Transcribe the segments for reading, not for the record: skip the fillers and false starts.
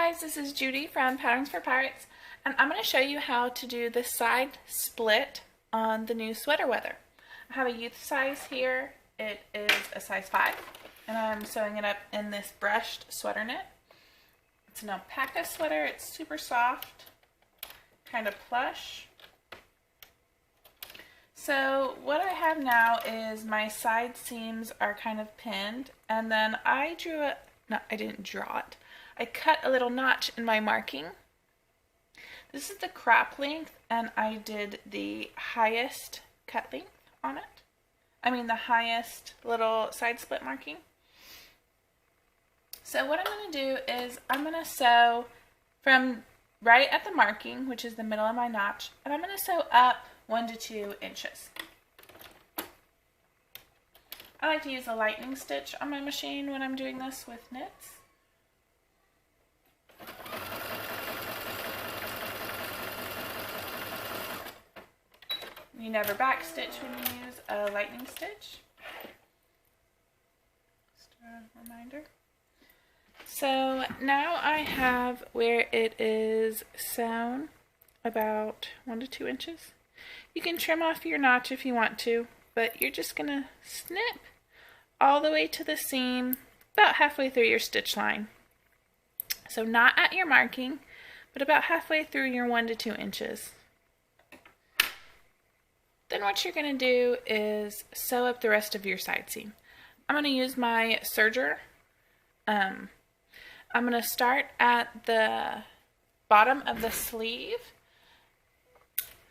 guys, this is Judy from Patterns for Pirates, and I'm going to show you how to do the side split on the new sweater weather. I have a youth size here. It is a size 5, and I'm sewing it up in this brushed sweater knit. It's an alpaca sweater. It's super soft, kind of plush. So what I have now is my side seams are kind of pinned, and then I didn't draw it. I cut a little notch in my marking. This is the crop length, and I did the highest cut length on it. I mean the highest little side split marking. So what I'm going to do is I'm going to sew from right at the marking, which is the middle of my notch, and I'm going to sew up 1 to 2 inches. I like to use a lightning stitch on my machine when I'm doing this with knits. You never backstitch when you use a lightning stitch. Just a reminder. So now I have where it is sewn about 1 to 2 inches. You can trim off your notch if you want to, but you're just going to snip all the way to the seam about halfway through your stitch line. So not at your marking, but about halfway through your 1 to 2 inches. Then what you're going to do is sew up the rest of your side seam. I'm going to use my serger. I'm going to start at the bottom of the sleeve,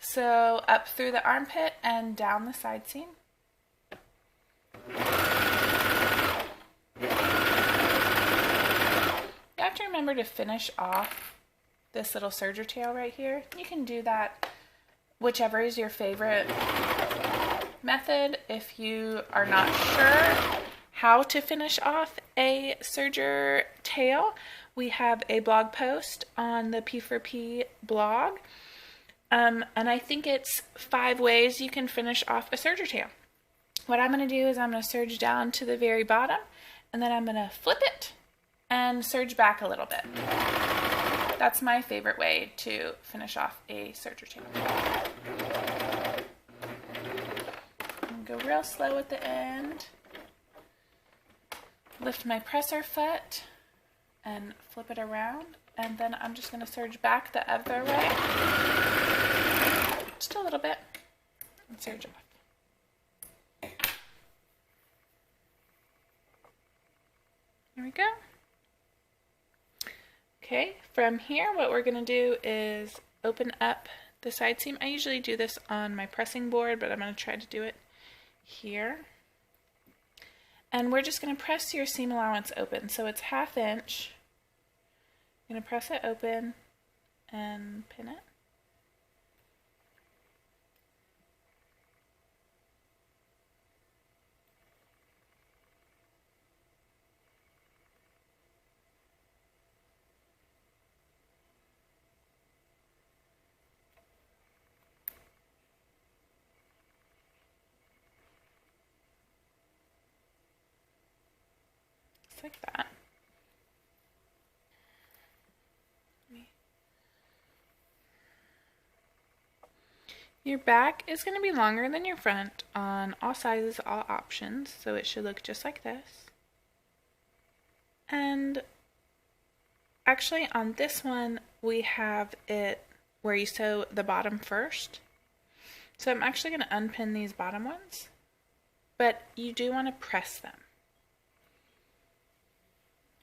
sew up through the armpit and down the side seam. You have to remember to finish off this little serger tail right here. You can do that whichever is your favorite method. If you are not sure how to finish off a serger tail, we have a blog post on the P4P blog, and I think it's 5 ways you can finish off a serger tail. What I'm going to do is I'm going to serge down to the very bottom, and then I'm going to flip it and serge back a little bit. That's my favorite way to finish off a serger tail. Go real slow at the end. Lift my presser foot and flip it around, and then I'm just going to serge back the other way. Just a little bit and serge off. There we go. Okay, from here what we're going to do is open up the side seam. I usually do this on my pressing board, but I'm going to try to do it here. And we're just going to press your seam allowance open. So it's 1/2 inch. I'm going to press it open and pin it. Like that. Your back is going to be longer than your front on all sizes, all options, so it should look just like this. And actually on this one we have it where you sew the bottom first. So I'm actually going to unpin these bottom ones, but you do want to press them.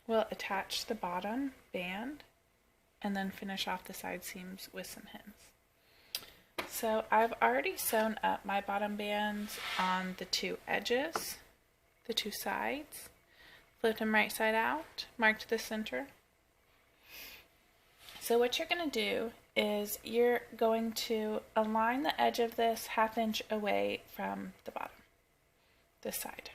We'll attach the bottom band and then finish off the side seams with some hems. So I've already sewn up my bottom bands on the 2 edges, the 2 sides, flipped them right side out, marked the center. So what you're going to do is you're going to align the edge of this 1/2 inch away from the bottom, this side.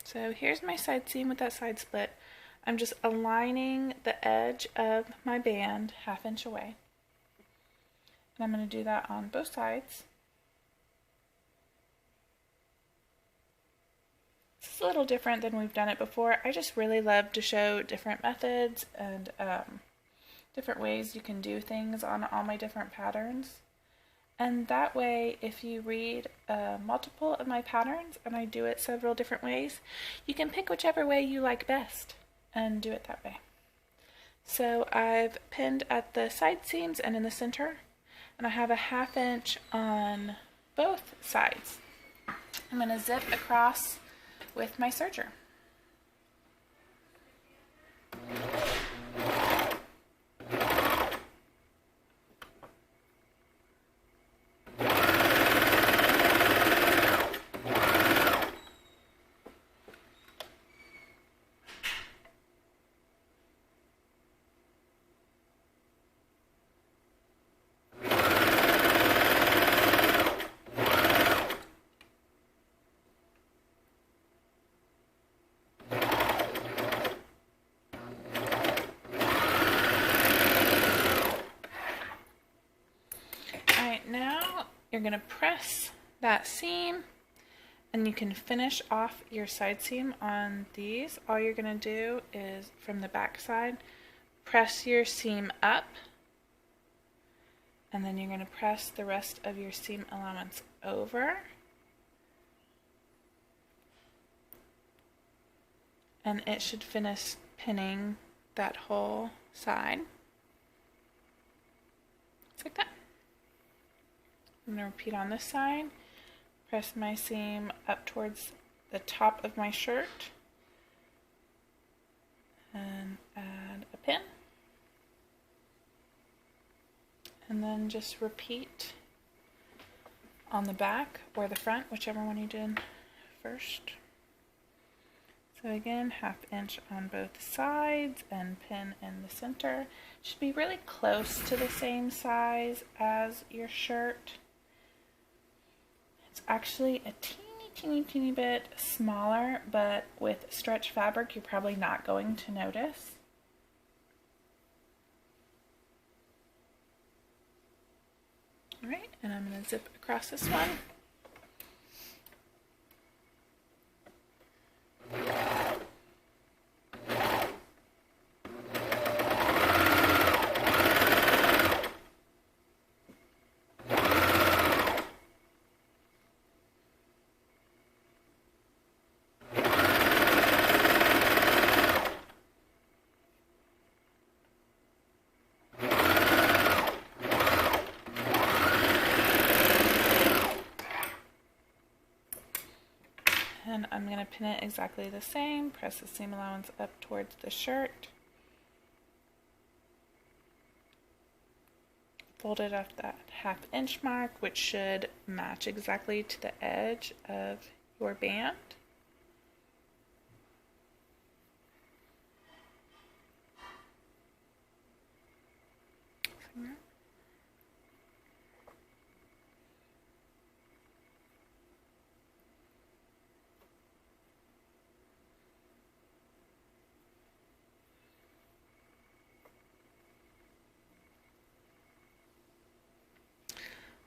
So here's my side seam with that side split. I'm just aligning the edge of my band 1/2 inch away. And I'm going to do that on both sides. It's a little different than we've done it before. I just really love to show different methods and different ways you can do things on all my different patterns. And that way, if you read multiple of my patterns and I do it several different ways, you can pick whichever way you like best and do it that way. So I've pinned at the side seams and in the center, and I have a 1/2 inch on both sides. I'm going to zip across with my serger. You're going to press that seam, and you can finish off your side seam on these. All you're going to do is, from the back side, press your seam up, and then you're going to press the rest of your seam allowance over, and it should finish pinning that whole side. Just like that. I'm going to repeat on this side, press my seam up towards the top of my shirt, and add a pin, and then just repeat on the back or the front, whichever one you did first. So again, 1/2 inch on both sides and pin in the center. Should be really close to the same size as your shirt. It's actually a teeny bit smaller, but with stretch fabric you're probably not going to notice. Alright, and I'm going to zip across this one. And I'm going to pin it exactly the same, press the seam allowance up towards the shirt, fold it up that 1/2 inch mark, which should match exactly to the edge of your band.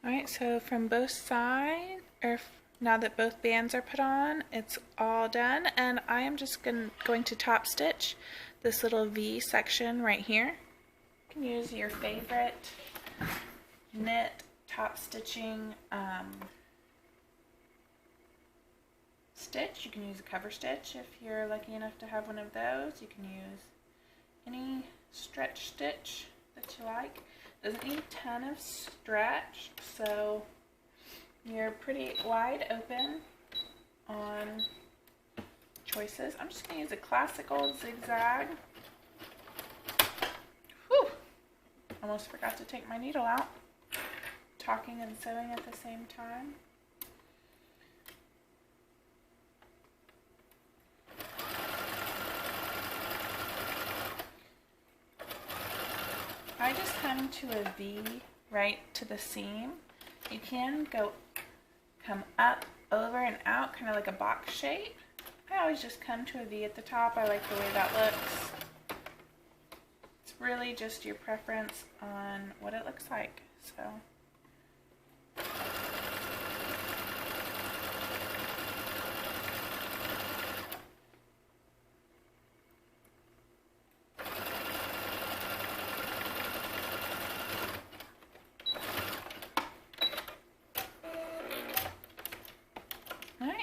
Alright, so from both sides, now that both bands are put on, it's all done, and I am just going to top stitch this little V section right here. You can use your favorite knit top stitching stitch. You can use a cover stitch if you're lucky enough to have one of those. You can use any stretch stitch that you like. Doesn't need a ton of stretch, so you're pretty wide open on choices. I'm just going to use a classic old zigzag. Whew! Almost forgot to take my needle out. Talking and sewing at the same time. I just come to a V right to the seam. You can come up, over, and out, kind of like a box shape. I always just come to a V at the top. I like the way that looks. It's really just your preference on what it looks like. So.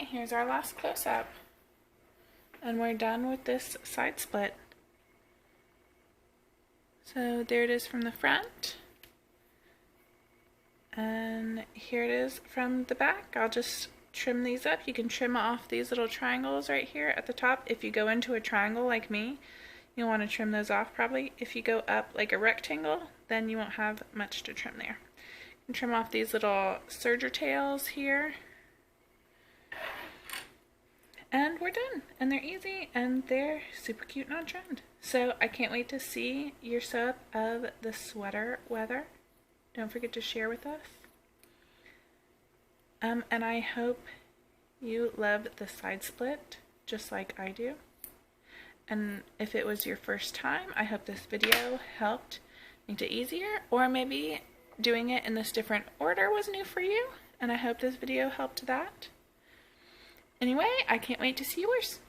here's our last close-up. And we're done with this side split. So there it is from the front. And here it is from the back. I'll just trim these up. You can trim off these little triangles right here at the top. If you go into a triangle like me, you'll want to trim those off probably. If you go up like a rectangle, then you won't have much to trim there. You can trim off these little serger tails here. And we're done. And they're easy and they're super cute and on trend. So I can't wait to see your sew up of the sweater weather. Don't forget to share with us. And I hope you love the side split just like I do. And if it was your first time, I hope this video helped make it easier, or maybe doing it in this different order was new for you, and I hope this video helped that. Anyway, I can't wait to see yours.